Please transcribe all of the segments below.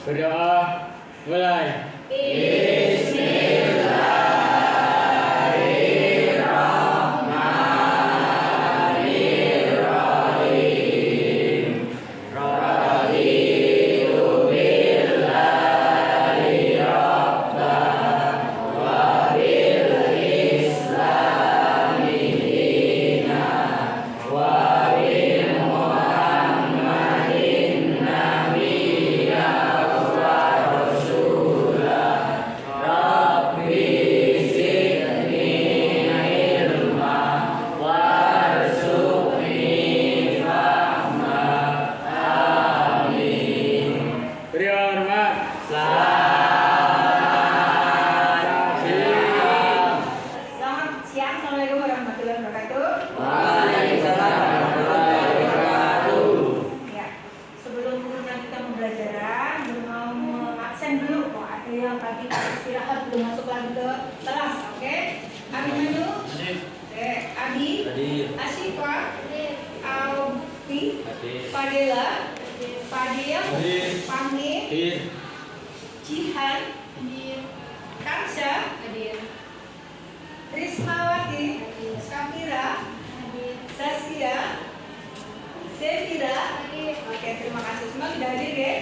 Berdoa mulai. Beri hormat. Selamat siang, Assalamualaikum warahmatullahi wabarakatuh. Ya, sebelum kita pembelajaran, mau absen dulu. Kok ada yang tadi istirahat belum masuk lagi ke kelas, oke? Abi maju. Adi. Asyifa. Aubi. Fadila. Fadil. Fahmi. Jihan. Karsha. Rismawati. Safira. Saskia. Sevira. Oke, terima kasih semua sudah hadir ya.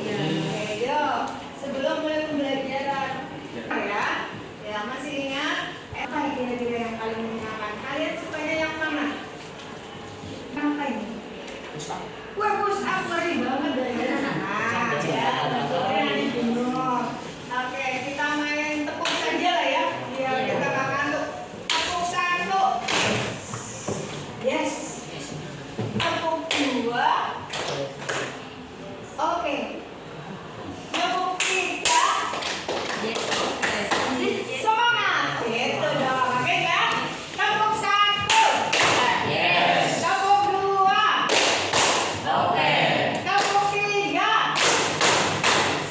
Oke, yuk. Sebelum mulai pembelajaran, ya masih ingat apa kira-kira yang paling menyenangkan? Kalian sukanya yang mana? Apa ini? Wah, push up ngeri banget dari Oke, kita main tepuk saja lah ya. Biar kita gak ngantuk. Tepuk satu. Yes. Tepuk dua. Oke. Tepuk tiga. Semangat. Gitu dong. Oke kan? Tepuk satu. Tepuk dua. Tepuk tiga.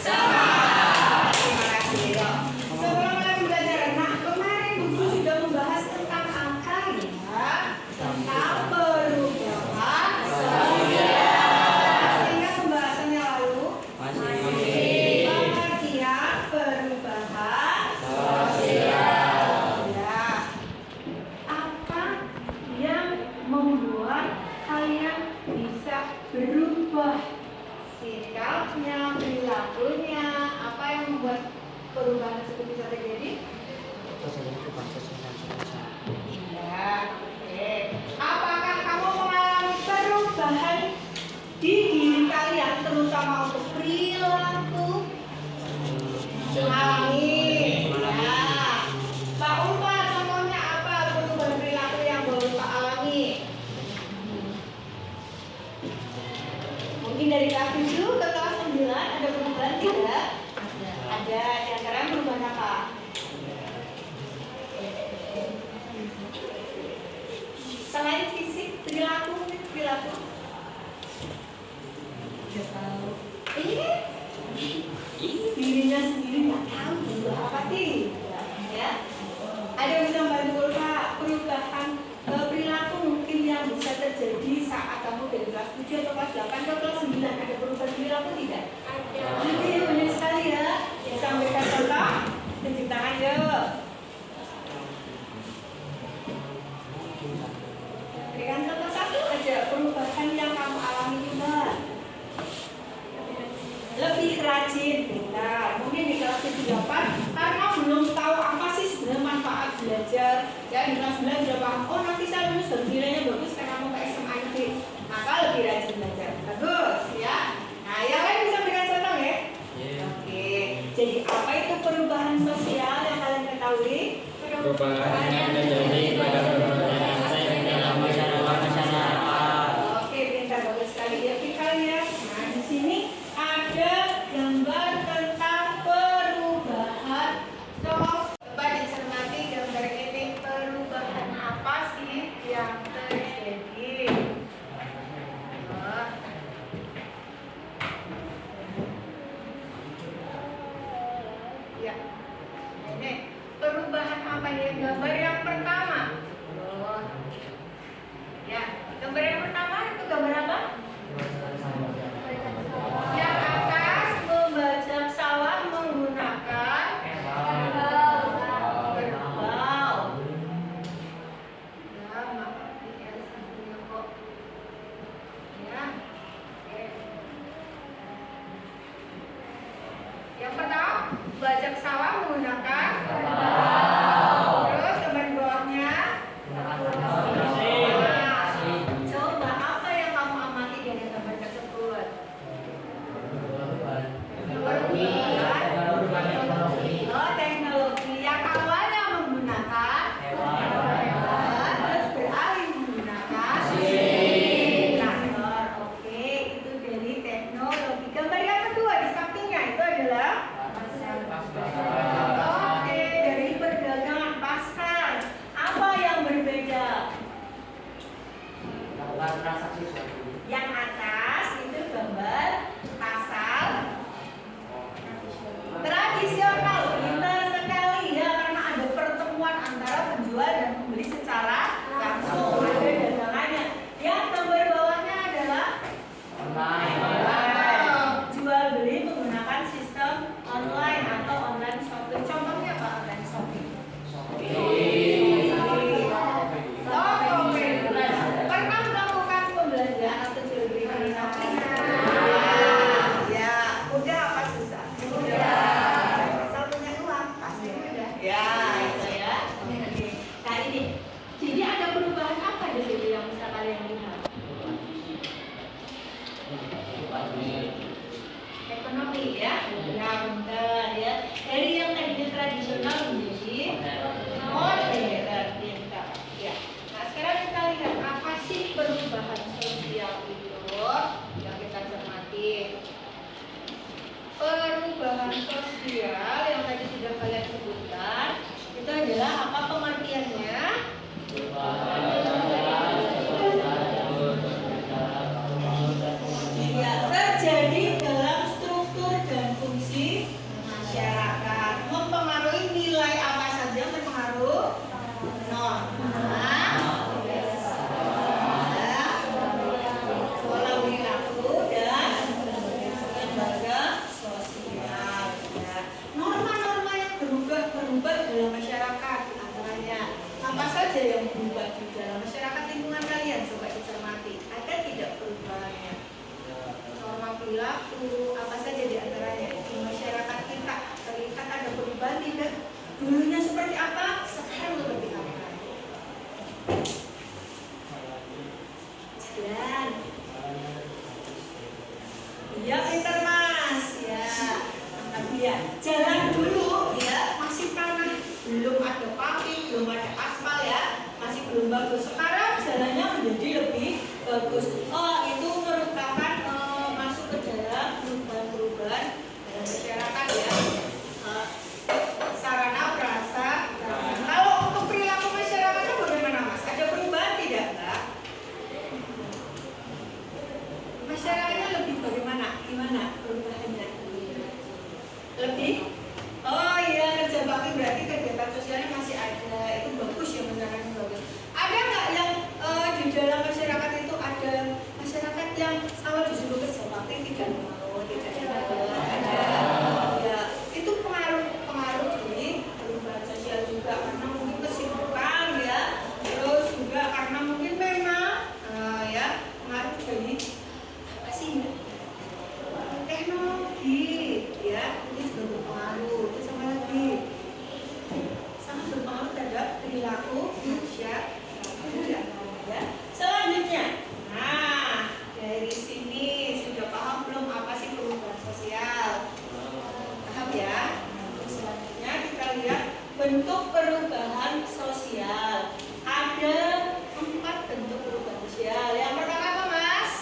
Semangat. Terima kasih dong. Sebelum mulai pembelajaran, nah kemarin buku sudah membahas tentang angka ya, tentang perubahan sosial. Ingat pembahasannya lalu? Pengertian perubahan sosial. Ya. Apa yang membuat kalian bisa berubah? Sikapnya, perilakunya, apa yang membuat perubahan tersebut bisa terjadi? Ya, oke. Apakah kamu mengalami perubahan di diri kalian, terutama untuk perilaku? Mengalami. Ya. Pak Ulfa, contohnya apa perubahan perilaku yang baru Pak alami? Mungkin dari kelas 7 ke kelas 9 ada perubahan tidak? Ada. Di antaranya perubahan apa? Selain fisik, perilaku. Tidak tahu. Ini dirinya sendiri nggak tahu berubah apa tidak. Ya. Ada yang bisa membantu Pak perubahan perilaku mungkin yang bisa terjadi saat kamu dari kelas 7 atau kelas 8 atau kelas 9 ada perubahan perilaku tidak? Ada ya, banyak sekali ya. Bisa memberikan contoh, tunjuk tangan yuk. Berikan contoh satu aja perubahan yang kamu alami juga. Lebih rajin, pintar. Mungkin di kelas 7-8 karena belum tahu apa sih sebenarnya manfaat belajar. Ya di kelas 9 sudah paham, oh nanti saya lulus dan nilainya bagus karena mau ke SMA nanti. Maka lebih rajin belajar. Bagus ya. Nah, yang lain bisa berikan contoh ya. Oke. Jadi apa itu perubahan sosial yang kalian ketahui? Perubahan yang terjadi pada perubahan dalam masyarakat. Oke, pintar, bagus sekali ya kalian. Nah, di sini ada gambar tentang perubahan sosial. Coba dicermati gambar ini, perubahan apa sih yang terjadi? Ya, ini perubahan apa nih? Gambar yang pertama. Bajak sawah menggunakan. Terus gambar di bawahnya. Nah, coba apa yang kamu amati dari gambar tersebut? Oh, teknologi yang awalnya menggunakan hewan, terus beralih menggunakan traktor. Oke, itu dari teknologi. Gambar yang kedua di sampingnya itu adalah oke, dari perdagangan pasar. Apa yang berbeda? Yang atas itu gambar pasar tradisional, pintar sekali ya, karena ada pertemuan antara penjual dan pembeli secara langsung, ada dagangannya. Yang gambar bawahnya adalah jual beli menggunakan sistem online atau online shopping. Contohnya apa online shopping? Pernah melakukan pembelanjaan atau jual beli di shopping? Ya, mudah apa susah? Mudah. Asal punya uang pasti mudah. Ya, itu ya. Oke. Nah ini, jadi ada perubahan apa di situ yang bisa kalian lihat? Ekonomi ya, ya benar ya. Dari yang tadinya tradisional menjadi modern, ya. Nah sekarang kita lihat apa sih perubahan sosial itu yang kita cermati. Perubahan sosial yang tadi sudah kalian sebutkan itu adalah apa pengertiannya? Ya, terjadi dalam struktur dan fungsi masyarakat, mempengaruhi nilai apa saja yang berpengaruh? Pola perilaku dan lembaga sosial. Ya. Norma-norma yang berubah dalam masyarakat, antaranya apa saja yang berubah di dalam masyarakat lingkungan kalian? Coba dicermati, ada tidak perubahannya? Norma perilaku, apa saja di antaranya di masyarakat kita terlihat ada perubahan tidak? Dulunya seperti apa, sekarang seperti apa? Jalan. Iya pintar mas, ya. Ya, jalan dulu ya masih tanah, belum ada paving, belum ada aspal ya, masih belum bagus. Sekarang jalannya menjadi lebih bagus. Oh itu merupakan masuk ke dalam perubahan-perubahan dalam masyarakat ya. Sarana prasarana. Kalau untuk perilaku masyarakatnya bagaimana mas? Ada perubahan tidak mbak? Masyarakatnya lebih bagaimana? Gimana perubahannya? Lebih? Oh iya, kerja bakti berarti kegiatan sosialnya masih ada. Itu bagus ya, beneran bagus. Ada nggak yang di dalam masyarakat itu ada masyarakat yang kalau disuruh kerja bakti tidak mau, tidak ada. Ya, itu pengaruh dari perubahan sosial juga karena mungkin kesibukan ya, terus juga karena mungkin memang ya pengaruh dari apa sih? Teknologi ya, ini juga berpengaruh. Itu sama lagi sangat berpengaruh terhadap perilaku manusia ya. Selanjutnya, nah dari sini sudah paham belum apa sih perubahan sosial? Paham ya? Selanjutnya kita lihat bentuk perubahan sosial. Ada 4 bentuk perubahan sosial. Yang pertama apa mas?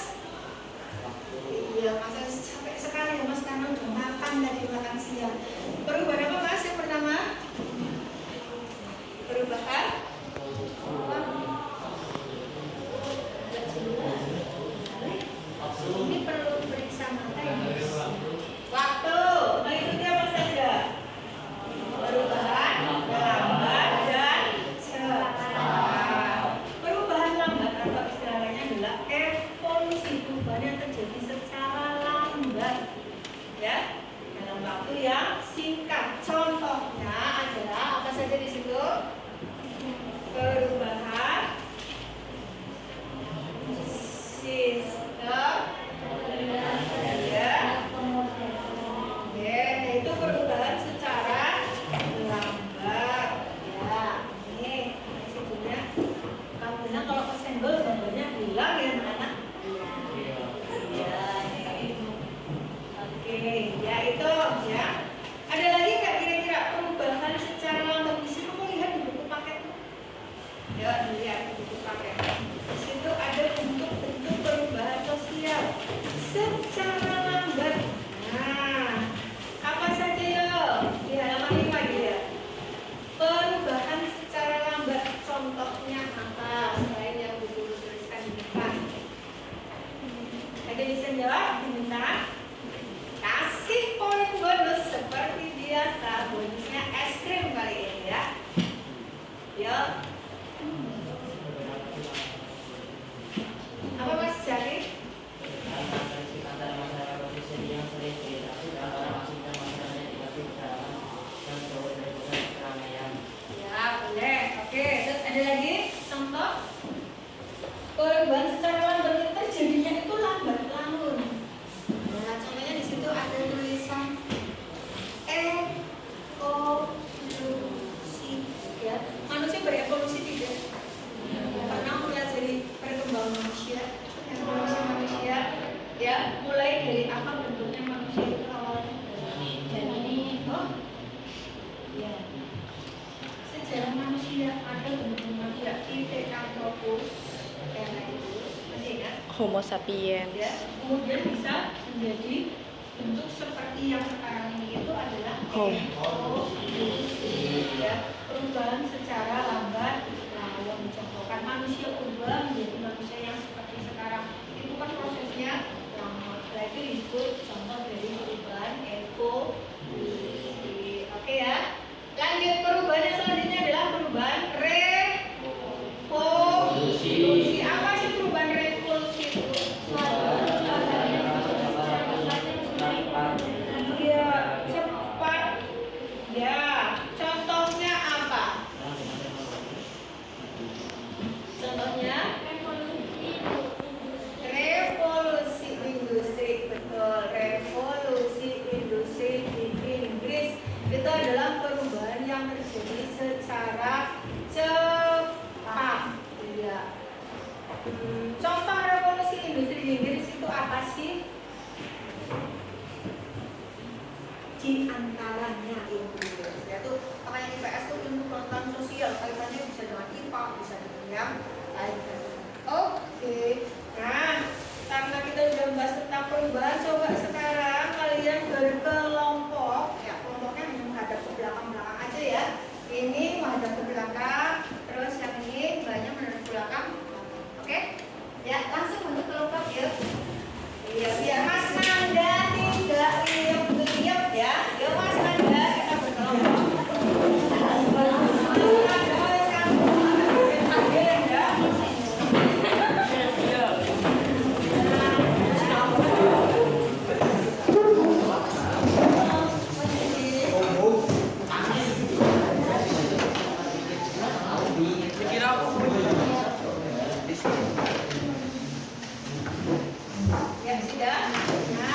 Iya, masa capek sekali ya mas karena udah makan tadi, makan siang. Perubahan apa mas yang pertama? Perubahan ini perlu periksa mata ya mas. Waktu mengikuti apa saja? Perubahan lambat dan cepat. Perubahan lambat atau istilahnya adalah evolusi, perubahan yang terjadi secara lambat ya, dalam waktu yang singkat. Contohnya adalah apa saja di situ? Perubahan sistem ya, itu perubahan secara ya itu ya. Ada lagi nggak kira-kira perubahan secara lambat? Di situ mau lihat di buku paket. Ya, dilihat di buku paket. Di situ ada bentuk-bentuk perubahan sosial secara lambat. Nah, apa saja ya? Di halaman 5 dia. Perubahan secara lambat. Contohnya apa? Selain yang buku tuliskan di depan. Ada bisa jawab? Diminta kasih poin bonus seperti biasa. Bonusnya es krim kali ini ya. Ya. Apa Mas Jaki? Ya, boleh. Oke, terus ada lagi contoh perubahan secara lambat itu terjadinya itu lambat laun. Nah, contohnya di situ ada tulisan evolusi ya. Manusia berevolusi tidak? Karena mempelajari perkembangan manusia, evolusi manusia ya, mulai dari apa bentuknya manusia itu awalnya. Jadi, ya. Sejarah manusia ada bentuk manusia Pithecanthropus, masih ingat? Homo sapiens. Ya, kemudian bisa menjadi bentuk seperti yang sekarang ini itu adalah evolusi ya, perubahan secara lambat laun. Contohkan manusia purba menjadi manusia yang seperti sekarang itu kan prosesnya lama. Nah, itu disebut contoh dari perubahan evolusi. Oke ya, lanjut. Perubahan yang selanjutnya adalah perubahan revolusi. Apa sih perubahan revolusi itu? Ya, cepat. Ya, contohnya apa? Contohnya revolusi industri. Betul, revolusi industri di Inggris itu adalah perubahan yang terjadi secara cepat. Ya. Contoh revolusi industri di Inggris itu apa sih? Di antaranya Inggris, yaitu makanya IPS itu ilmu pengetahuan sosial, kaitannya bisa dengan IPA, bisa dengan yang lain. Oke, nah karena kita sudah membahas tentang perubahan, coba sekarang kalian berkelompok, ya kelompoknya hanya menghadap ke belakang-belakang aja ya. Ini menghadap ke belakang, terus yang ini banyak menghadap ke belakang. Oke, ya langsung bentuk kelompok ya. Iya, biar Mas Nanda tidak liap-liap ya. Yuk Mas Nanda, kita berkelompok. Ya sudah. Nah,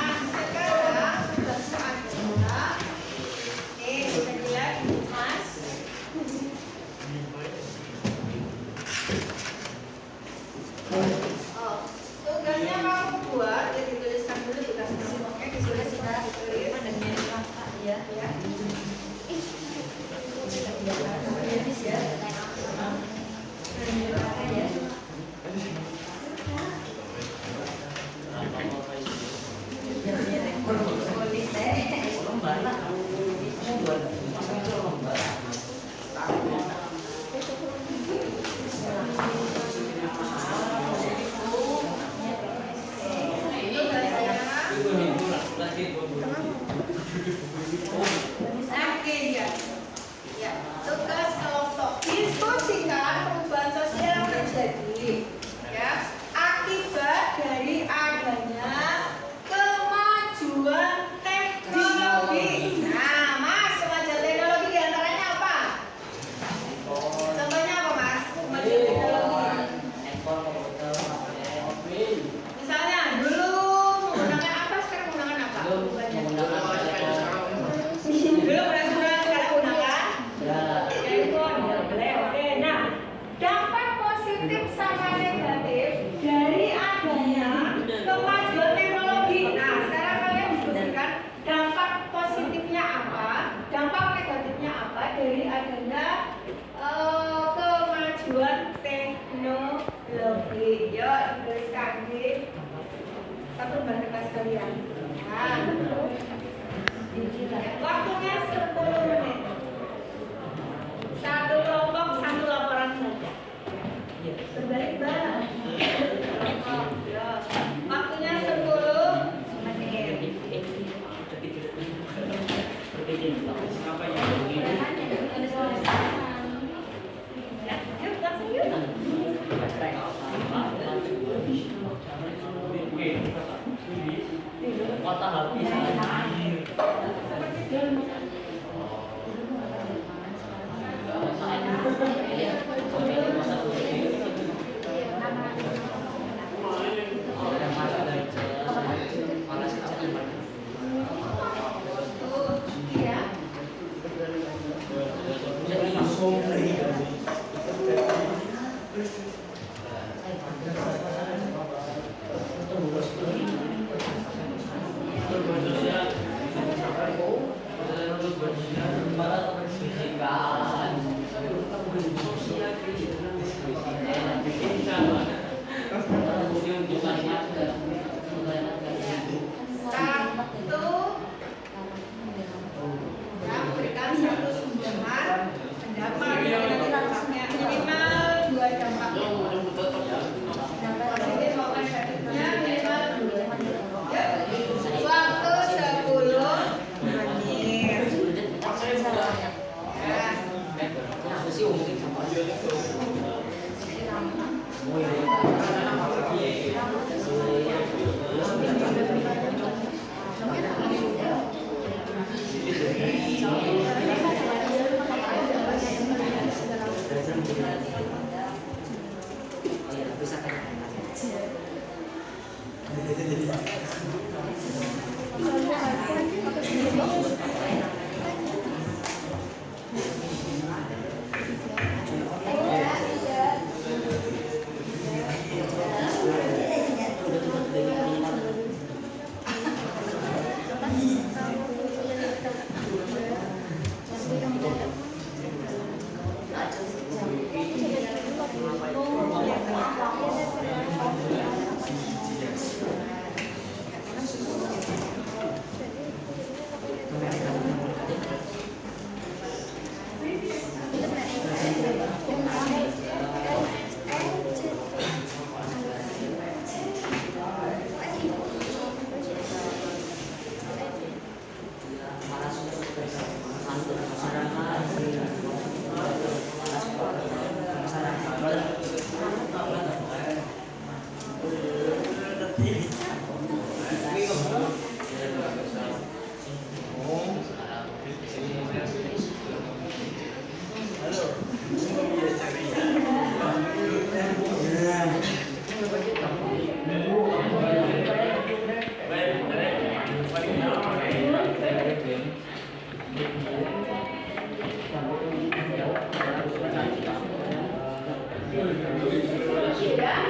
Ya, yuk langsung yuk. Kota habis. Ya. Satu, ya, berikan satu sumbangan pendapat dengan dampaknya minimal 2 dampak. Positif maupun negatifnya minimal 2. Ya, waktu 10 menit. Sudah?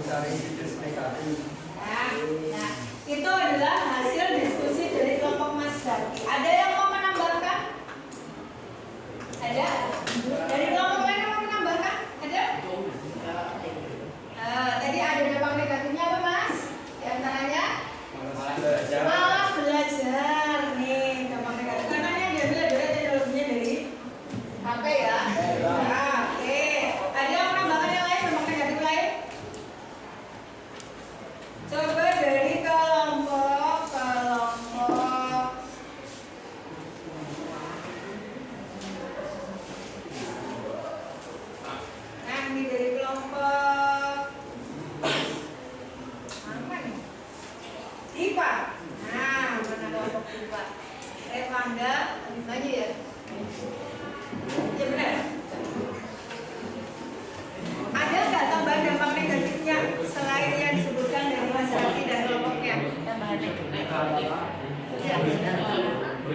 Nah, itu adalah hasil diskusi dari kelompok Mas Zaki. Ada yang mau menambahkan? Ada? Dari kelompok lain yang mau menambahkan? Ada? Tadi ada dampak negatifnya apa Mas? Di antaranya? Malas belajar. Nih, dampak negatif. Karena yang diambil adalah teknologinya dari HP ya. Nah, oke. Ada yang menambahkan yang lain, dampak negatif lain? Coba dari kelompok. Nah, ini dari kelompok apa nih? Diva. Nah, mana kelompok Diva? Revanda, Diva aja ya. Ya benar. Ada nggak tambahan dampak negatifnya selain yang disebutkan dari Mas Zaki dan kelompoknya? Ya.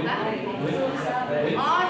Hah? Oh